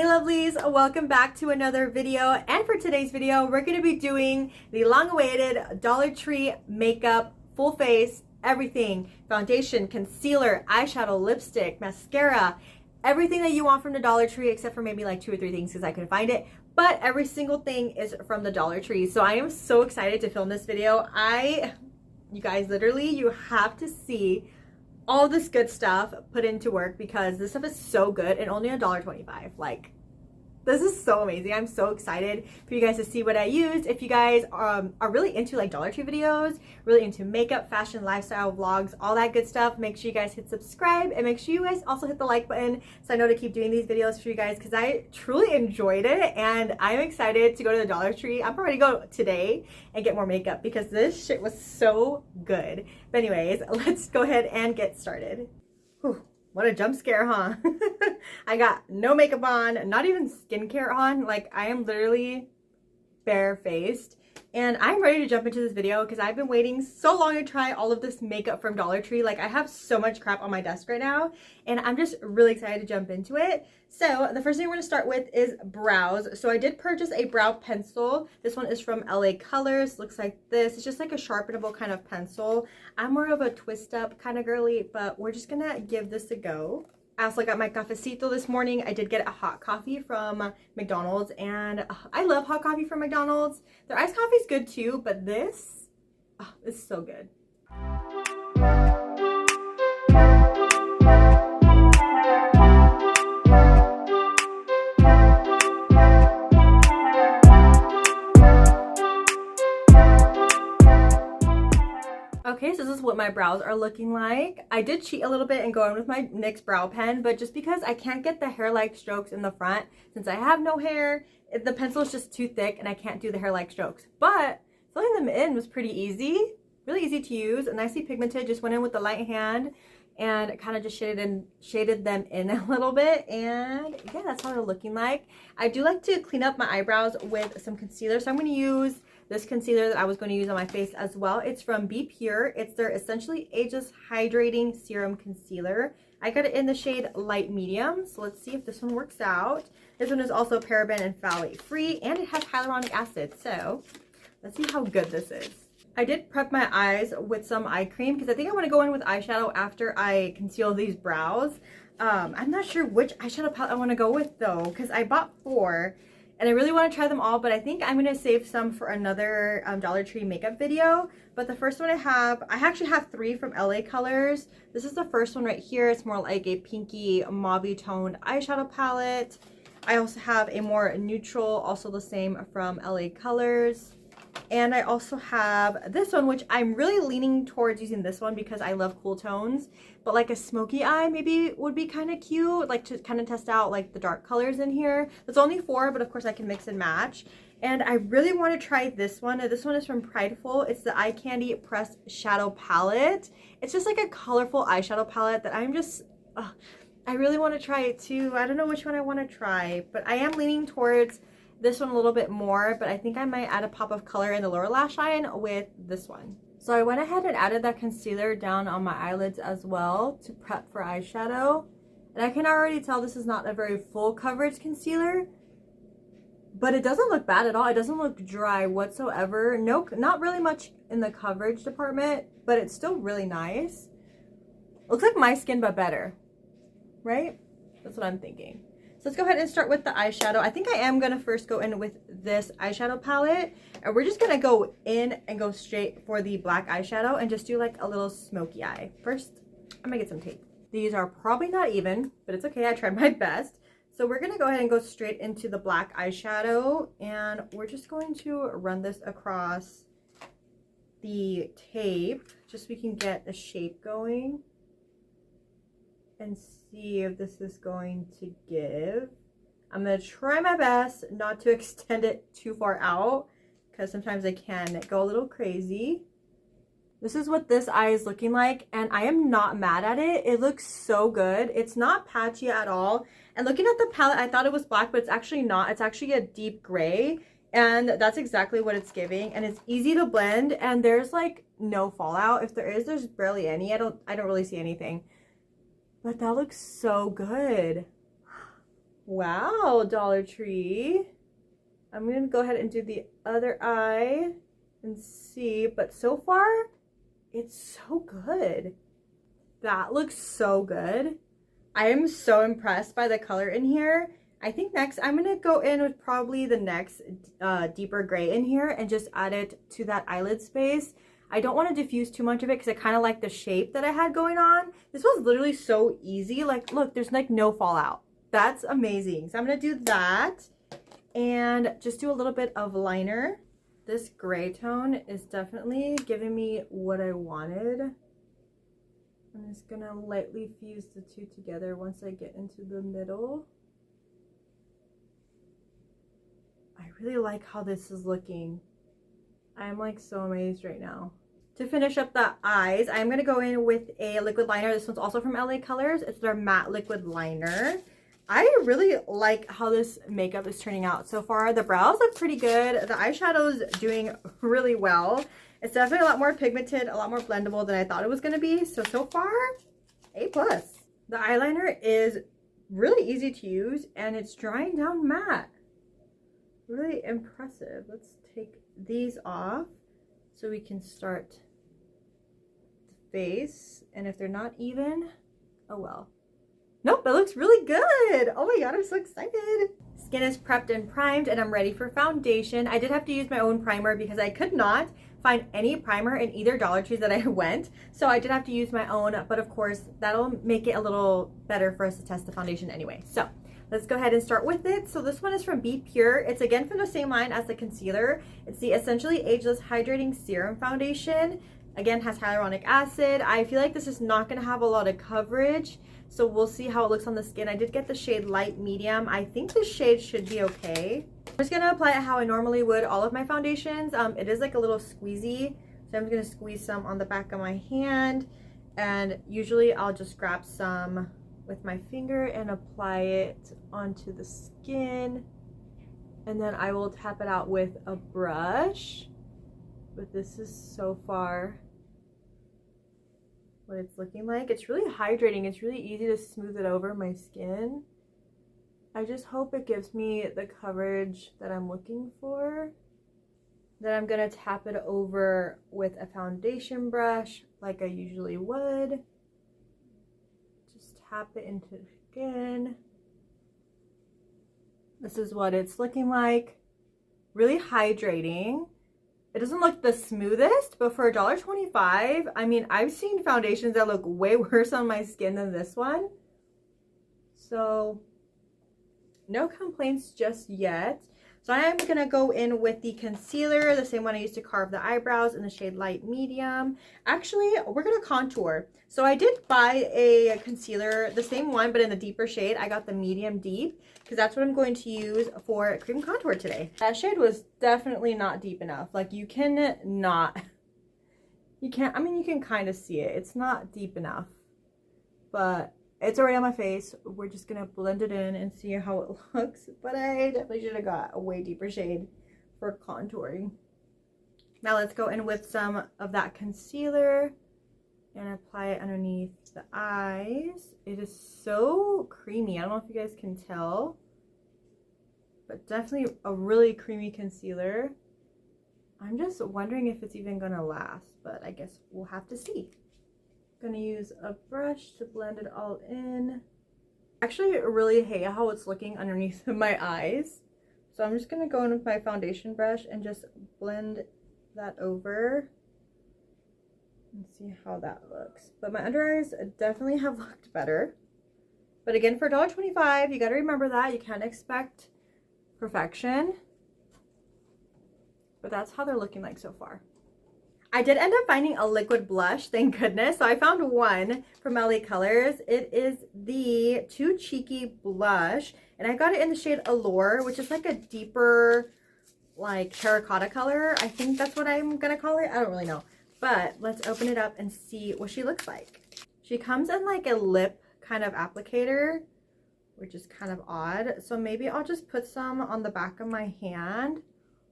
Hey lovelies, welcome back to another video, and for today's video we're going to be doing the long-awaited Dollar Tree makeup, full face, everything, foundation, concealer, eyeshadow, lipstick, mascara, everything that you want from the Dollar Tree except for maybe like 2 or 3 things because I couldn't find it, but every single thing is from the Dollar Tree. So I am so excited to film this video. You guys, literally you have to see all this good stuff put into work because this stuff is so good and only $1.25. Like, this is so amazing. I'm so excited for you guys to see what I used. If you guys are really into like Dollar Tree videos, really into makeup, fashion, lifestyle, vlogs, all that good stuff, make sure you guys hit subscribe and make sure you guys also hit the like button so I know to keep doing these videos for you guys because I truly enjoyed it and I'm excited to go to the Dollar Tree. I'm probably gonna go today and get more makeup because this shit was so good. But anyways, let's go ahead and get started. Whew. What a jump scare, huh? I got no makeup on, not even skincare on. Like, I am literally barefaced. And I'm ready to jump into this video because I've been waiting so long to try all of this makeup from Dollar Tree. Like, I have so much crap on my desk right now, and I'm just really excited to jump into it. So, the first thing we're going to start with is brows. So, I did purchase a brow pencil. This one is from LA Colors. Looks like this. It's just like a sharpenable kind of pencil. I'm more of a twist up kind of girly, but we're just going to give this a go. I also got my cafecito this morning. I did get a hot coffee from McDonald's, and I love hot coffee from McDonald's. Their iced coffee is good too, but this is so good. Okay, so this is what my brows are looking like. I did cheat a little bit and go in with my NYX brow pen, but just because I can't get the hair-like strokes in the front, since I have no hair, the pencil is just too thick and I can't do the hair-like strokes. But filling them in was pretty easy, really easy to use, nicely pigmented. Just went in with the light hand and kind of just shaded them in a little bit, and yeah, that's how they're looking like. I do like to clean up my eyebrows with some concealer, so I'm going to use this concealer that I was going to use on my face as well. It's from Be Pure. It's their Essentially Ageless Hydrating Serum Concealer. I got it in the shade Light Medium, so let's see if this one works out. This one is also paraben and phthalate free, and it has hyaluronic acid, so let's see how good this is. I did prep my eyes with some eye cream because I think I want to go in with eyeshadow after I conceal these brows. I'm not sure which eyeshadow palette I want to go with though, because I bought 4 and I really want to try them all, but I think I'm going to save some for another Dollar Tree makeup video. But the first one I actually have 3 from LA Colors. This is the first one right here. It's more like a pinky mauve toned eyeshadow palette. I also have a more neutral, also the same from LA Colors. And I also have this one, which I'm really leaning towards using this one because I love cool tones. But like a smoky eye maybe would be kind of cute, like to kind of test out like the dark colors in here. It's only 4, but of course I can mix and match. And I really want to try this one. This one is from Prideful. It's the Eye Candy Pressed Shadow Palette. It's just like a colorful eyeshadow palette that I'm just... I really want to try it too. I don't know which one I want to try, but I am leaning towards this one a little bit more, but I think I might add a pop of color in the lower lash line with this one. So I went ahead and added that concealer down on my eyelids as well to prep for eyeshadow. And I can already tell this is not a very full coverage concealer, but it doesn't look bad at all. It doesn't look dry whatsoever. No, not really much in the coverage department, but it's still really nice. Looks like my skin, but better, right? That's what I'm thinking. So let's go ahead and start with the eyeshadow. I think I am going to first go in with this eyeshadow palette. And we're just going to go in and go straight for the black eyeshadow and just do like a little smoky eye. First, I'm going to get some tape. These are probably not even, but it's okay. I tried my best. So we're going to go ahead and go straight into the black eyeshadow. And we're just going to run this across the tape just so we can get a shape going and see if this is going to give. I'm going to try my best not to extend it too far out because sometimes I can go a little crazy. This is what this eye is looking like, and I am not mad at it. It looks so good. It's not patchy at all. And looking at the palette, I thought it was black, but it's actually not. It's actually a deep gray, and that's exactly what it's giving. And it's easy to blend, and there's like no fallout. If there is, there's barely any. I don't really see anything. But that looks so good. Wow, Dollar Tree. I'm gonna go ahead and do the other eye and see, but so far it's so good. That looks so good. I am so impressed by the color in here. I think next I'm gonna go in with probably the next deeper gray in here and just add it to that eyelid space. I don't want to diffuse too much of it because I kind of like the shape that I had going on. This was literally so easy. Like, look, there's like no fallout. That's amazing. So I'm gonna do that and just do a little bit of liner. This gray tone is definitely giving me what I wanted. I'm just gonna lightly fuse the two together once I get into the middle. I really like how this is looking. I'm like so amazed right now. To finish up the eyes, I'm going to go in with a liquid liner. This one's also from LA Colors. It's their matte liquid liner. I really like how this makeup is turning out so far. The brows look pretty good. The eyeshadow's doing really well. It's definitely a lot more pigmented, a lot more blendable than I thought it was going to be. So far, A+. The eyeliner is really easy to use and it's drying down matte. Really impressive. Let's take these off so we can start the face. And if they're not even, oh well. Nope, it looks really good. Oh my god, I'm so excited. Skin is prepped and primed and I'm ready for foundation. I did have to use my own primer because I could not find any primer in either Dollar Tree that I went. So I did have to use my own, but of course that'll make it a little better for us to test the foundation anyway. So let's go ahead and start with it. So this one is from Be Pure. It's again from the same line as the concealer. It's the Essentially Ageless Hydrating Serum Foundation. Again, has hyaluronic acid. I feel like this is not gonna have a lot of coverage, so we'll see how it looks on the skin. I did get the shade light medium. I think the shade should be okay. I'm just gonna apply it how I normally would all of my foundations. It is like a little squeezy, so I'm gonna squeeze some on the back of my hand, and usually I'll just grab some with my finger and apply it onto the skin, and then I will tap it out with a brush. But this is so far what it's looking like. It's really hydrating. It's really easy to smooth it over my skin. I just hope it gives me the coverage that I'm looking for. Then I'm gonna tap it over with a foundation brush like I usually would. Just tap it into the skin. This is what it's looking like. Really hydrating. It doesn't look the smoothest, but for $1.25, I mean, I've seen foundations that look way worse on my skin than this one. So, no complaints just yet. So I am going to go in with the concealer, the same one I used to carve the eyebrows in the shade light medium. Actually, we're going to contour. So I did buy a concealer, the same one, but in the deeper shade. I got the medium deep because that's what I'm going to use for cream contour today. That shade was definitely not deep enough. Like you can kind of see it. It's not deep enough, but it's already on my face. We're just gonna blend it in and see how it looks. But I definitely should have got a way deeper shade for contouring. Now let's go in with some of that concealer and apply it underneath the eyes. It is so creamy. I don't know if you guys can tell, but definitely a really creamy concealer. I'm just wondering if it's even gonna last, but I guess we'll have to see. Gonna use a brush to blend it all in. Actually, I really hate how it's looking underneath my eyes, so I'm just gonna go in with my foundation brush and just blend that over and see how that looks. But my under eyes definitely have looked better, but again, for $1.25, you got to remember that you can't expect perfection, but that's how they're looking like so far. I did end up finding a liquid blush, thank goodness. So I found one from LA Colors. It is the Too Cheeky blush, and I got it in the shade Allure, which is like a deeper, like terracotta color. I think that's what I'm gonna call it. I don't really know, but let's open it up and see what she looks like. She comes in like a lip kind of applicator, which is kind of odd. So maybe I'll just put some on the back of my hand.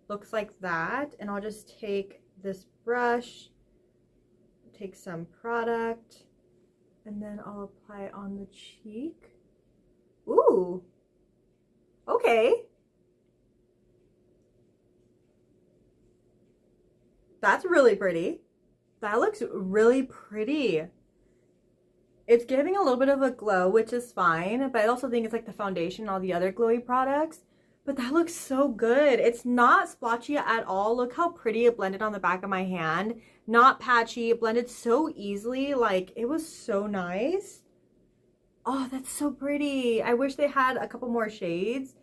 Looks like that, and I'll just take this brush, take some product, and then I'll apply it on the cheek. Ooh, Okay. That's really pretty. That looks really pretty. It's giving a little bit of a glow, which is fine, but I also think it's like the foundation and all the other glowy products. But that looks so good. It's not splotchy at all. Look how pretty it blended on the back of my hand. Not patchy. It blended so easily. Like, it was so nice. Oh, that's so pretty. I wish they had a couple more shades.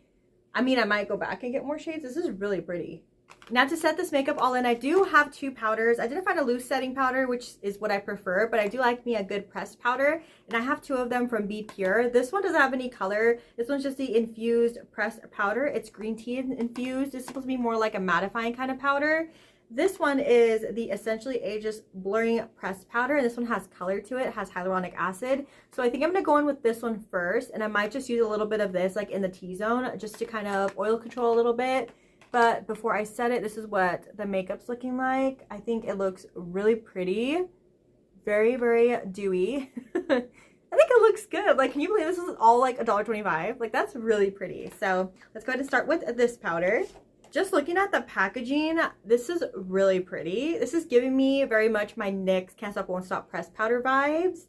I mean, I might go back and get more shades. This is really pretty. Now to set this makeup all in, I do have two powders. I didn't find a loose setting powder, which is what I prefer, but I do like me a good pressed powder. And I have two of them from Be Pure. This one doesn't have any color. This one's just the infused pressed powder. It's green tea infused. It's supposed to be more like a mattifying kind of powder. This one is the Essentially Ageless Blurring Pressed Powder, and this one has color to it. It has hyaluronic acid. So I think I'm going to go in with this one first, and I might just use a little bit of this like in the T-zone just to kind of oil control a little bit. But before I set it, this is what the makeup's looking like. I think it looks really pretty. Very, very dewy. I think it looks good. Like, can you believe this is all like $1.25? Like, that's really pretty. So let's go ahead and start with this powder. Just looking at the packaging, this is really pretty. This is giving me very much my NYX Can't Stop Won't Stop pressed powder vibes.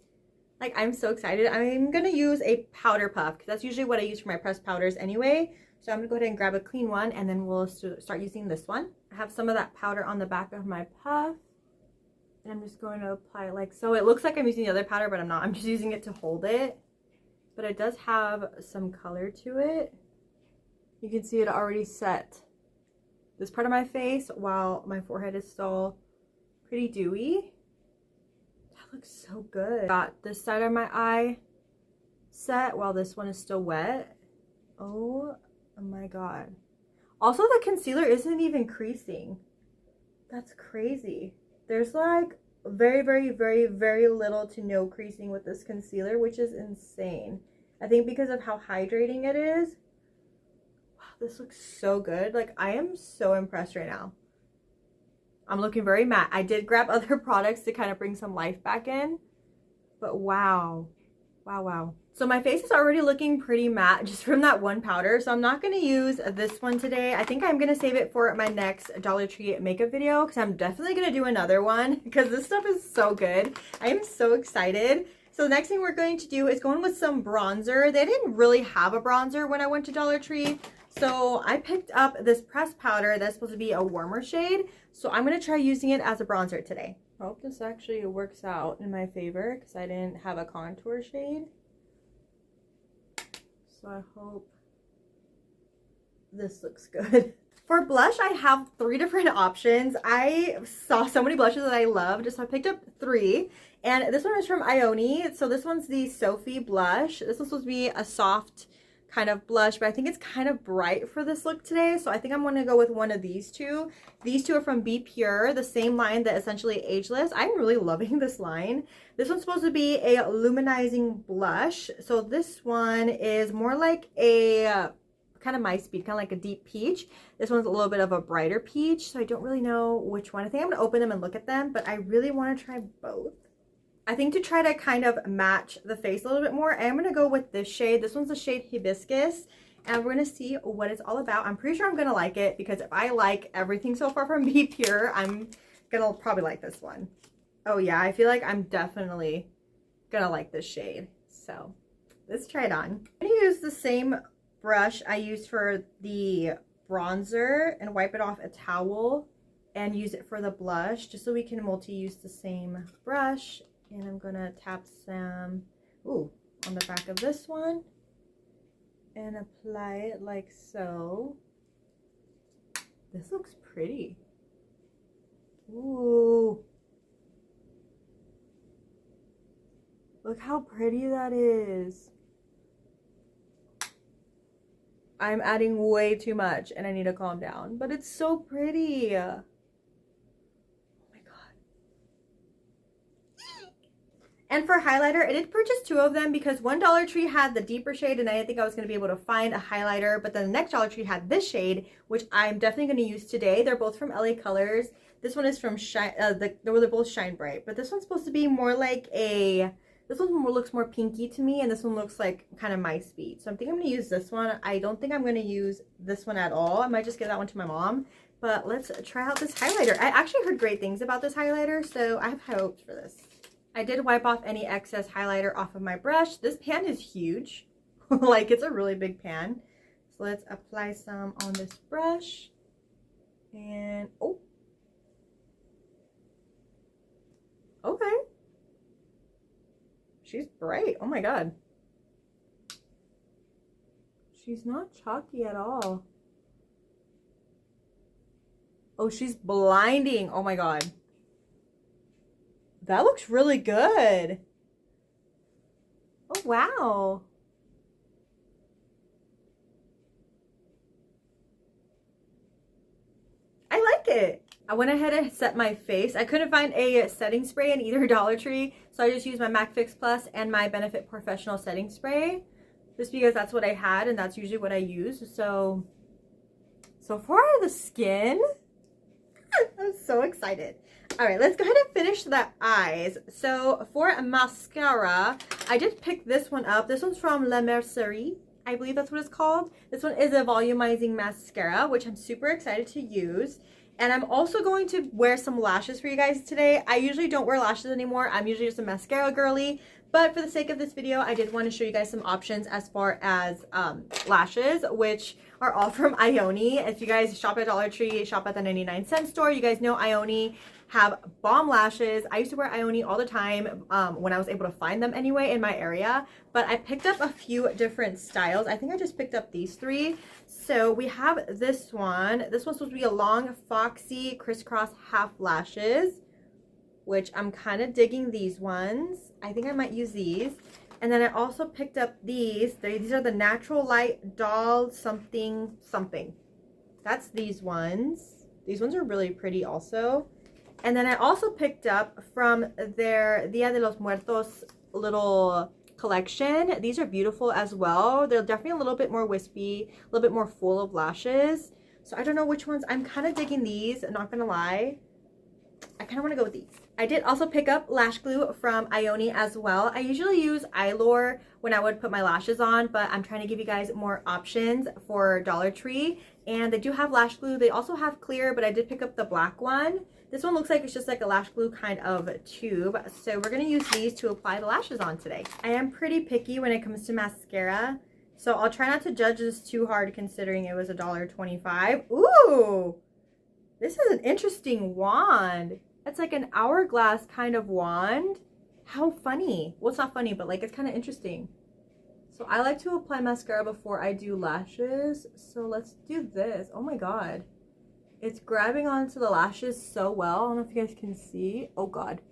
Like, I'm so excited. I'm going to use a powder puff because that's usually what I use for my pressed powders anyway. So I'm going to go ahead and grab a clean one, and then we'll start using this one. I have some of that powder on the back of my puff, and I'm just going to apply it like so. It looks like I'm using the other powder, but I'm not. I'm just using it to hold it. But it does have some color to it. You can see it already set this part of my face while my forehead is still pretty dewy. That looks so good. Got this side of my eye set while this one is still wet. Oh my god. Also, the concealer isn't even creasing. That's crazy. There's like very, very, very, very little to no creasing with this concealer, which is insane. I think because of how hydrating it is. Wow, this looks so good. Like, I am so impressed right now. I'm looking very matte. I did grab other products to kind of bring some life back in, but wow. Wow, wow. So my face is already looking pretty matte just from that one powder. So I'm not going to use this one today. I think I'm going to save it for my next Dollar Tree makeup video because I'm definitely going to do another one because this stuff is so good. I am so excited. So the next thing we're going to do is go in with some bronzer. They didn't really have a bronzer when I went to Dollar Tree. So I picked up this pressed powder that's supposed to be a warmer shade. So I'm going to try using it as a bronzer today. I hope this actually works out in my favor because I didn't have a contour shade. So I hope this looks good. For blush, I have 3 different options. I saw so many blushes that I loved, so I picked up 3. And this one is from Ione. So this one's the Sophie blush. This one's supposed to be a soft kind of blush, but I think it's kind of bright for this look today. So I think I'm going to go with one of these two. These two are from Be Pure, the same line that Essentially Ageless. I'm really loving this line. This one's supposed to be a luminizing blush. So this one is more like a kind of my speed, kind of like a deep peach. This one's a little bit of a brighter peach, so I don't really know which one. I think I'm going to open them and look at them, but I really want to try both. I think to try to kind of match the face a little bit more, I'm going to go with this shade. This one's the shade Hibiscus, and we're going to see what it's all about. I'm pretty sure I'm going to like it because if I like everything so far from Be Pure, I'm going to probably like this one. Oh yeah, I feel like I'm definitely going to like this shade. So let's try it on. I'm going to use the same brush I used for the bronzer and wipe it off a towel and use it for the blush just so we can multi-use the same brush. And I'm gonna tap some on the back of this one and apply it like so. This looks pretty. Ooh. Look how pretty that is. I'm adding way too much and I need to calm down, but it's so pretty. And for highlighter, I did purchase 2 of them because one Dollar Tree had the deeper shade and I didn't think I was going to be able to find a highlighter. But then the next Dollar Tree had this shade, which I'm definitely going to use today. They're both from LA Colors. This one is from Shine, they're both Shine Bright. But this one's supposed to be more like a This one looks more pinky to me, and this one looks like kind of my speed. So I think I'm going to use this one. I don't think I'm going to use this one at all. I might just give that one to my mom. But let's try out this highlighter. I actually heard great things about this highlighter, so I have high hopes for this. I did wipe off any excess highlighter off of my brush. This pan is huge. Like, it's a really big pan. So let's apply some on this brush. And, oh. Okay. She's bright. Oh my god. She's not chalky at all. Oh, she's blinding. Oh my god. That looks really good. Oh, wow. I like it. I went ahead and set my face. I couldn't find a setting spray in either Dollar Tree, so I just used my MAC Fix Plus and my Benefit Professional setting spray, just because that's what I had and that's usually what I use. So for the skin, I'm so excited. All right, let's go ahead and finish the eyes. So for a mascara, I did pick this one up. This one's from La Mercerie. I believe that's what it's called. This one is a volumizing mascara, which I'm super excited to use. And I'm also going to wear some lashes for you guys today. I usually don't wear lashes anymore. I'm usually just a mascara girly. But for the sake of this video, I did want to show you guys some options as far as lashes, which are all from Ioni. If you guys shop at Dollar Tree, shop at the 99-cent store, you guys know Ioni have bomb lashes. I used to wear Ioni all the time when I was able to find them anyway in my area. But I picked up a few different styles. I think I just picked up these three. So we have this one. This one's supposed to be a long, foxy, crisscross half lashes, which I'm kind of digging these ones. I think I might use these. And then I also picked up these. These are the Natural Light Doll something something. That's these ones. These ones are really pretty also. And then I also picked up from their Dia de los Muertos little collection. These are beautiful as well. They're definitely a little bit more wispy, a little bit more full of lashes. So I don't know which ones. I'm kind of digging these, I'm not gonna lie. I kind of want to go with these. I did also pick up lash glue from Ioni as well. I usually use Eyelure when I would put my lashes on, but I'm trying to give you guys more options for Dollar Tree. And they do have lash glue. They also have clear, but I did pick up the black one. This one looks like it's just like a lash glue kind of tube. So we're going to use these to apply the lashes on today. I am pretty picky when it comes to mascara, so I'll try not to judge this too hard considering it was $1.25. Ooh! This is an interesting wand. It's like an hourglass kind of wand. How funny. Well, it's not funny, but like it's kind of interesting. So I like to apply mascara before I do lashes. So let's do this. Oh my god. It's grabbing onto the lashes so well. I don't know if you guys can see. Oh god.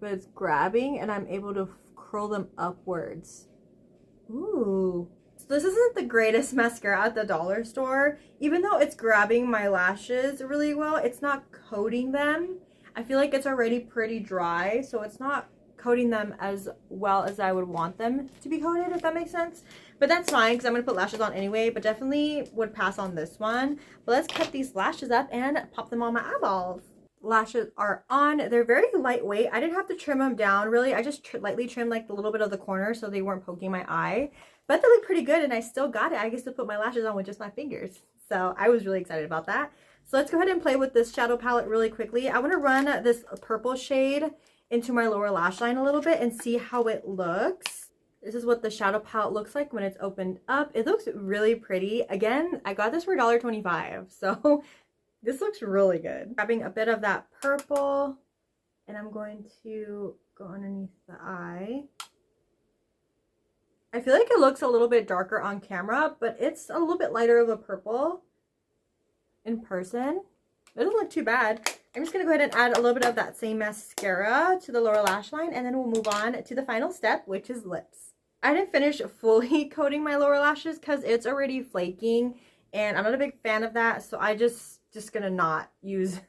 But it's grabbing and I'm able to curl them upwards. Ooh. So this isn't the greatest mascara at the dollar store. Even though it's grabbing my lashes really well, it's not coating them. I feel like it's already pretty dry, so it's not coating them as well as I would want them to be coated, if that makes sense. But that's fine because I'm going to put lashes on anyway, but definitely would pass on this one. But let's cut these lashes up and pop them on my eyeballs. Lashes are on. They're very lightweight. I didn't have to trim them down really. I just lightly trimmed like a little bit of the corner so they weren't poking my eye. But they look pretty good and I still got it. I get to put my lashes on with just my fingers. So I was really excited about that. So let's go ahead and play with this shadow palette really quickly. I want to run this purple shade into my lower lash line a little bit and see how it looks. This is what the shadow palette looks like when it's opened up. It looks really pretty. Again, I got this for $1.25, so this looks really good. Grabbing a bit of that purple, and I'm going to go underneath the eye. I feel like it looks a little bit darker on camera, but it's a little bit lighter of a purple in person. It doesn't look too bad. I'm just going to go ahead and add a little bit of that same mascara to the lower lash line, and then we'll move on to the final step, which is lips. I didn't finish fully coating my lower lashes because it's already flaking, and I'm not a big fan of that, so I just going to not use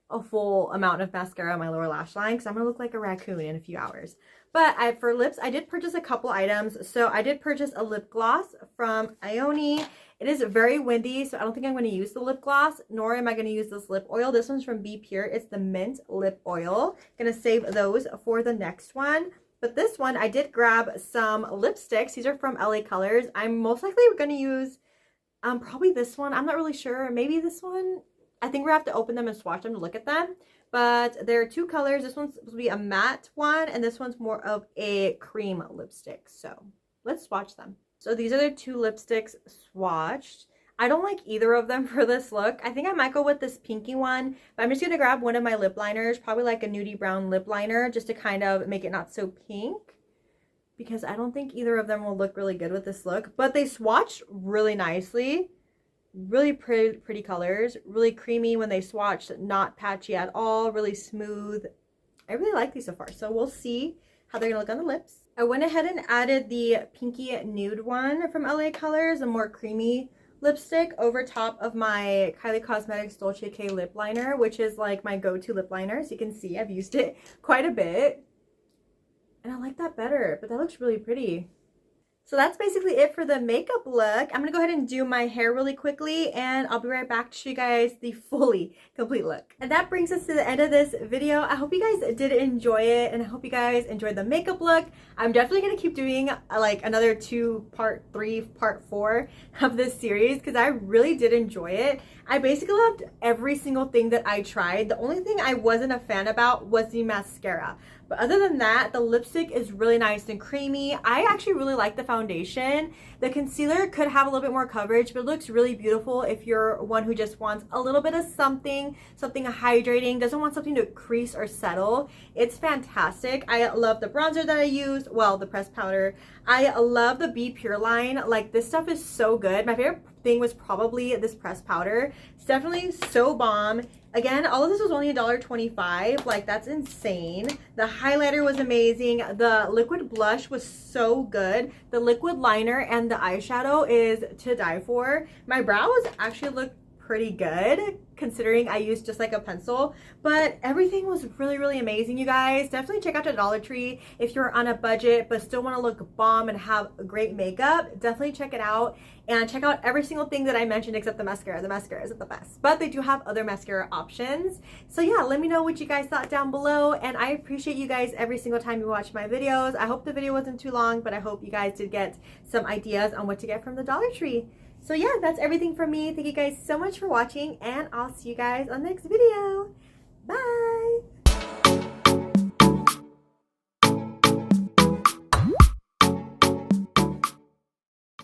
a full amount of mascara on my lower lash line because I'm going to look like a raccoon in a few hours. But for lips, I did purchase a couple items. So I did purchase a lip gloss from Ioni. It is very windy, so I don't think I'm going to use the lip gloss, nor am I going to use this lip oil. This one's from Be Pure. It's the mint lip oil. Going to save those for the next one. But this one, I did grab some lipsticks. These are from LA Colors. I'm most likely going to use probably this one. I'm not really sure. Maybe this one. I think we have to open them and swatch them to look at them. But there are two colors. This one's supposed to be a matte one, and this one's more of a cream lipstick. So let's swatch them. So these are the two lipsticks swatched. I don't like either of them for this look. I think I might go with this pinky one, but I'm just going to grab one of my lip liners, probably like a nudie brown lip liner, just to kind of make it not so pink, because I don't think either of them will look really good with this look. But they swatched really nicely. Really pretty colors, really creamy when they swatched, not patchy at all, really smooth. I really like these so far, so we'll see how they're gonna look on the lips. I went ahead and added the pinky nude one from LA Colors, a more creamy lipstick, over top of my Kylie Cosmetics Dolce K lip liner, which is like my go-to lip liner. So you can see I've used it quite a bit, and I like that better, but that looks really pretty. So that's basically it for the makeup look. I'm going to go ahead and do my hair really quickly, and I'll be right back to show you guys the fully complete look. And that brings us to the end of this video. I hope you guys did enjoy it, and I hope you guys enjoyed the makeup look. I'm definitely going to keep doing like another part 3, part 4 of this series, because I really did enjoy it. I basically loved every single thing that I tried. The only thing I wasn't a fan about was the mascara. But other than that, the lipstick is really nice and creamy. I actually really like the foundation. The concealer could have a little bit more coverage, but it looks really beautiful if you're one who just wants a little bit of something hydrating, doesn't want something to crease or settle. It's fantastic. I love the bronzer that I used, well, the pressed powder. I love the Be Pure line. Like, this stuff is so good. My favorite thing was probably this pressed powder. It's definitely so bomb. Again, all of this was only $1.25. Like, that's insane. The highlighter was amazing. The liquid blush was so good. The liquid liner and the eyeshadow is to die for. My brows actually look pretty good considering I used just like a pencil, but everything was really amazing, you guys. Definitely check out the Dollar Tree if you're on a budget but still want to look bomb and have great makeup. Definitely check it out, and check out every single thing that I mentioned except the mascara. The mascara isn't the best, but they do have other mascara options. So yeah, let me know what you guys thought down below, and I appreciate you guys every single time you watch my videos. I hope the video wasn't too long, but I hope you guys did get some ideas on what to get from the Dollar Tree. So yeah, that's everything from me. Thank you guys so much for watching, and I'll see you guys on the next video. Bye!